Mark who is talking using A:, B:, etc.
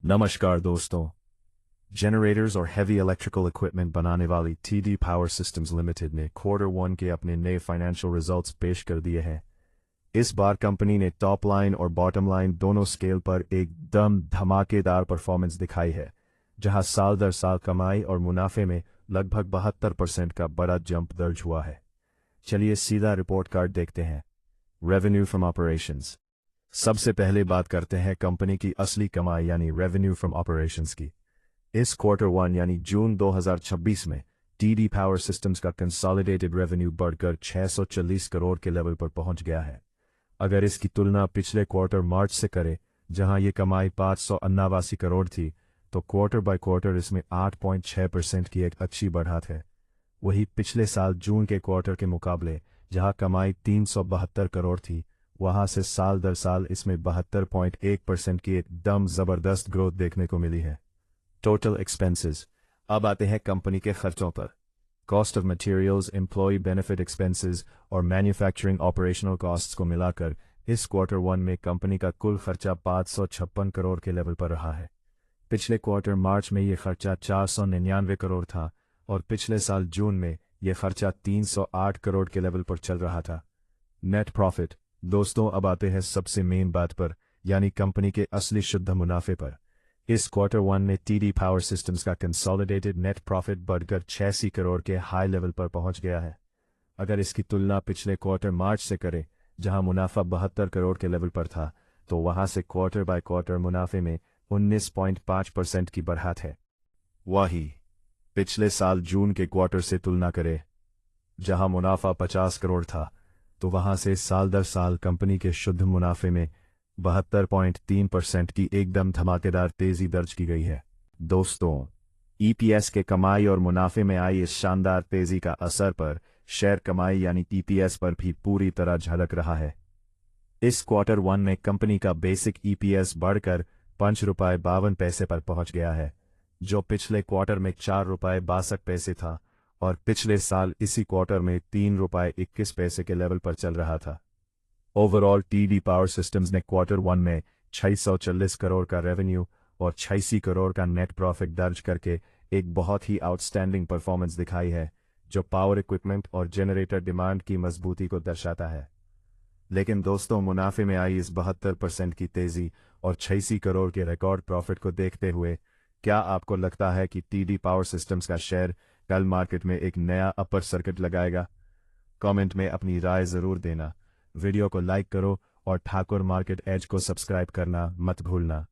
A: नमस्कार दोस्तों। जनरेटर्स और हैवी इलेक्ट्रिकल इक्विपमेंट बनाने वाली टीडी पावर सिस्टम्स लिमिटेड ने Q1 के अपने नए फाइनेंशियल रिजल्ट्स पेश कर दिए हैं। इस बार कंपनी ने टॉप लाइन और बॉटम लाइन दोनों स्केल पर एकदम धमाकेदार परफॉर्मेंस दिखाई है, जहां साल दर साल कमाई और मुनाफे में लगभग 72% का बड़ा जंप दर्ज हुआ है। चलिए सीधा रिपोर्ट कार्ड देखते हैं। Revenue from operations. सबसे पहले बात करते हैं कंपनी की असली कमाई यानी रेवेन्यू फ्रॉम ऑपरेशंस की। इस Q1 यानी जून 2026 में टीडी पावर सिस्टम्स का कंसोलिडेटेड रेवेन्यू बढ़कर 640 करोड़ के लेवल पर पहुंच गया है। अगर इसकी तुलना पिछले क्वार्टर मार्च से करें, जहां ये कमाई 589 करोड़ थी, तो क्वार्टर बाय क्वार्टर इसमें 8.6% की एक अच्छी बढ़त है। वही पिछले साल जून के क्वार्टर के मुकाबले जहां कमाई 372 करोड़ थी, वहां से साल दर साल इसमें 72.1% की एकदम जबरदस्त ग्रोथ देखने को मिली है। Total expenses. अब आते हैं कंपनी के खर्चों पर। Cost of materials, employ benefit expenses और मैन्युफैक्चरिंग ऑपरेशनल कॉस्ट्स को मिलाकर इस Q1 में कंपनी का कुल खर्चा 556 करोड़ के लेवल पर रहा है। पिछले क्वार्टर मार्च में यह खर्चा 499 करोड़ था और पिछले साल जून में यह खर्चा 308 करोड़ के लेवल पर चल रहा था। Net profit. दोस्तों, अब आते हैं सबसे मेन बात पर, यानी कंपनी के असली शुद्ध मुनाफे पर। इस Q1 में टीडी पावर सिस्टम्स का कंसोलिडेटेड नेट प्रॉफिट बढ़कर 86 करोड़ के हाई लेवल पर पहुंच गया है। अगर इसकी तुलना पिछले क्वार्टर मार्च से करें, जहां मुनाफा 72 करोड़ के लेवल पर था, तो वहां से क्वार्टर बाय क्वार्टर मुनाफे में 19.5% की बढ़त है। वही पिछले साल जून के क्वार्टर से तुलना करें, जहां मुनाफा 50 करोड़ था, तो वहां से साल दर साल कंपनी के शुद्ध मुनाफे में 72.3% की एकदम धमाकेदार तेजी दर्ज की गई है। दोस्तों, ईपीएस के कमाई और मुनाफे में आई इस शानदार तेजी का असर पर शेयर कमाई यानी टीपीएस पर भी पूरी तरह झलक रहा है। इस Q1 में कंपनी का बेसिक ईपीएस बढ़कर ₹5.52 पर पहुंच गया है, जो पिछले क्वार्टर में ₹4.62 था और पिछले साल इसी क्वार्टर में ₹3.21 के लेवल पर चल रहा था। ओवरऑल टीडी पावर सिस्टम्स ने Q1 में 640 करोड़ का रेवेन्यू और 86 करोड़ का नेट प्रॉफिट दर्ज करके एक बहुत ही आउटस्टैंडिंग परफॉर्मेंस दिखाई है, जो पावर इक्विपमेंट और जनरेटर डिमांड की मजबूती को दर्शाता है। लेकिन दोस्तों, मुनाफे में आई इस 72% की तेजी और 86 करोड़ के रिकॉर्ड प्रॉफिट को देखते हुए क्या आपको लगता है कि टीडी पावर सिस्टम्स का शेयर कल मार्केट में एक नया अपर सर्किट लगाएगा? कमेंट में अपनी राय जरूर देना। वीडियो को लाइक करो और ठाकुर मार्केट एज को सब्सक्राइब करना मत भूलना।